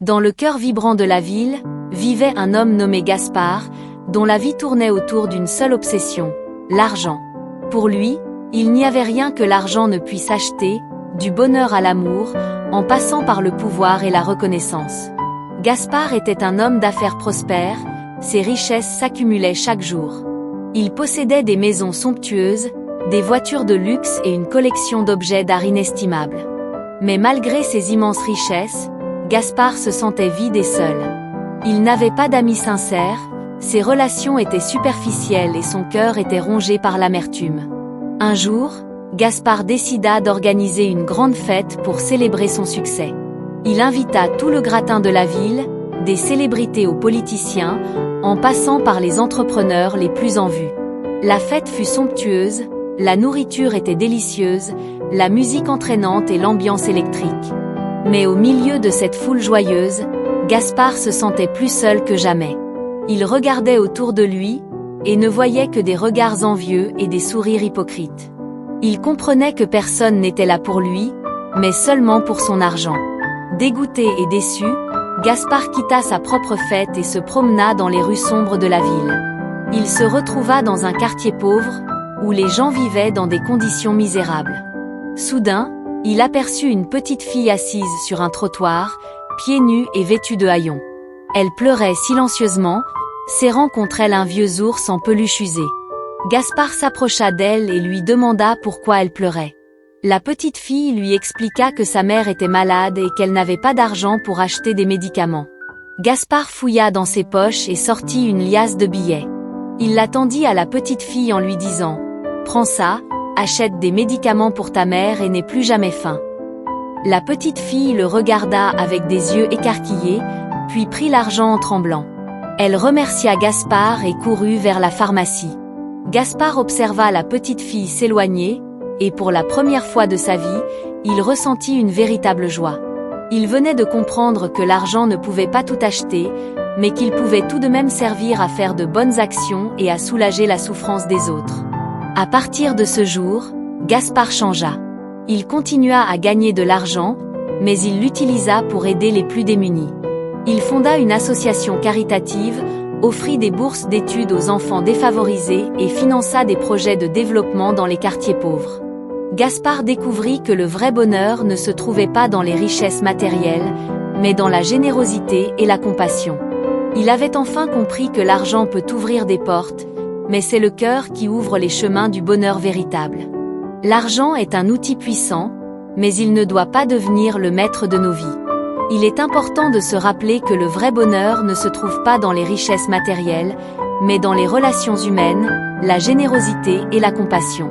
Dans le cœur vibrant de la ville, vivait un homme nommé Gaspard, dont la vie tournait autour d'une seule obsession, l'argent. Pour lui, il n'y avait rien que l'argent ne puisse acheter, du bonheur à l'amour, en passant par le pouvoir et la reconnaissance. Gaspard était un homme d'affaires prospère, ses richesses s'accumulaient chaque jour. Il possédait des maisons somptueuses, des voitures de luxe et une collection d'objets d'art inestimables. Mais malgré ses immenses richesses, Gaspard se sentait vide et seul. Il n'avait pas d'amis sincères, ses relations étaient superficielles et son cœur était rongé par l'amertume. Un jour, Gaspard décida d'organiser une grande fête pour célébrer son succès. Il invita tout le gratin de la ville, des célébrités aux politiciens, en passant par les entrepreneurs les plus en vue. La fête fut somptueuse, la nourriture était délicieuse, la musique entraînante et l'ambiance électrique. Mais au milieu de cette foule joyeuse, Gaspard se sentait plus seul que jamais. Il regardait autour de lui, et ne voyait que des regards envieux et des sourires hypocrites. Il comprenait que personne n'était là pour lui, mais seulement pour son argent. Dégoûté et déçu, Gaspard quitta sa propre fête et se promena dans les rues sombres de la ville. Il se retrouva dans un quartier pauvre, où les gens vivaient dans des conditions misérables. Soudain, il aperçut une petite fille assise sur un trottoir, pieds nus et vêtue de haillons. Elle pleurait silencieusement, serrant contre elle un vieux ours en peluche usée. Gaspard s'approcha d'elle et lui demanda pourquoi elle pleurait. La petite fille lui expliqua que sa mère était malade et qu'elle n'avait pas d'argent pour acheter des médicaments. Gaspard fouilla dans ses poches et sortit une liasse de billets. Il la tendit à la petite fille en lui disant « Prends ça, achète des médicaments pour ta mère et n'aie plus jamais faim. » La petite fille le regarda avec des yeux écarquillés, puis prit l'argent en tremblant. Elle remercia Gaspard et courut vers la pharmacie. Gaspard observa la petite fille s'éloigner, et pour la première fois de sa vie, il ressentit une véritable joie. Il venait de comprendre que l'argent ne pouvait pas tout acheter, mais qu'il pouvait tout de même servir à faire de bonnes actions et à soulager la souffrance des autres. À partir de ce jour, Gaspard changea. Il continua à gagner de l'argent, mais il l'utilisa pour aider les plus démunis. Il fonda une association caritative, offrit des bourses d'études aux enfants défavorisés et finança des projets de développement dans les quartiers pauvres. Gaspard découvrit que le vrai bonheur ne se trouvait pas dans les richesses matérielles, mais dans la générosité et la compassion. Il avait enfin compris que l'argent peut ouvrir des portes, mais c'est le cœur qui ouvre les chemins du bonheur véritable. L'argent est un outil puissant, mais il ne doit pas devenir le maître de nos vies. Il est important de se rappeler que le vrai bonheur ne se trouve pas dans les richesses matérielles, mais dans les relations humaines, la générosité et la compassion.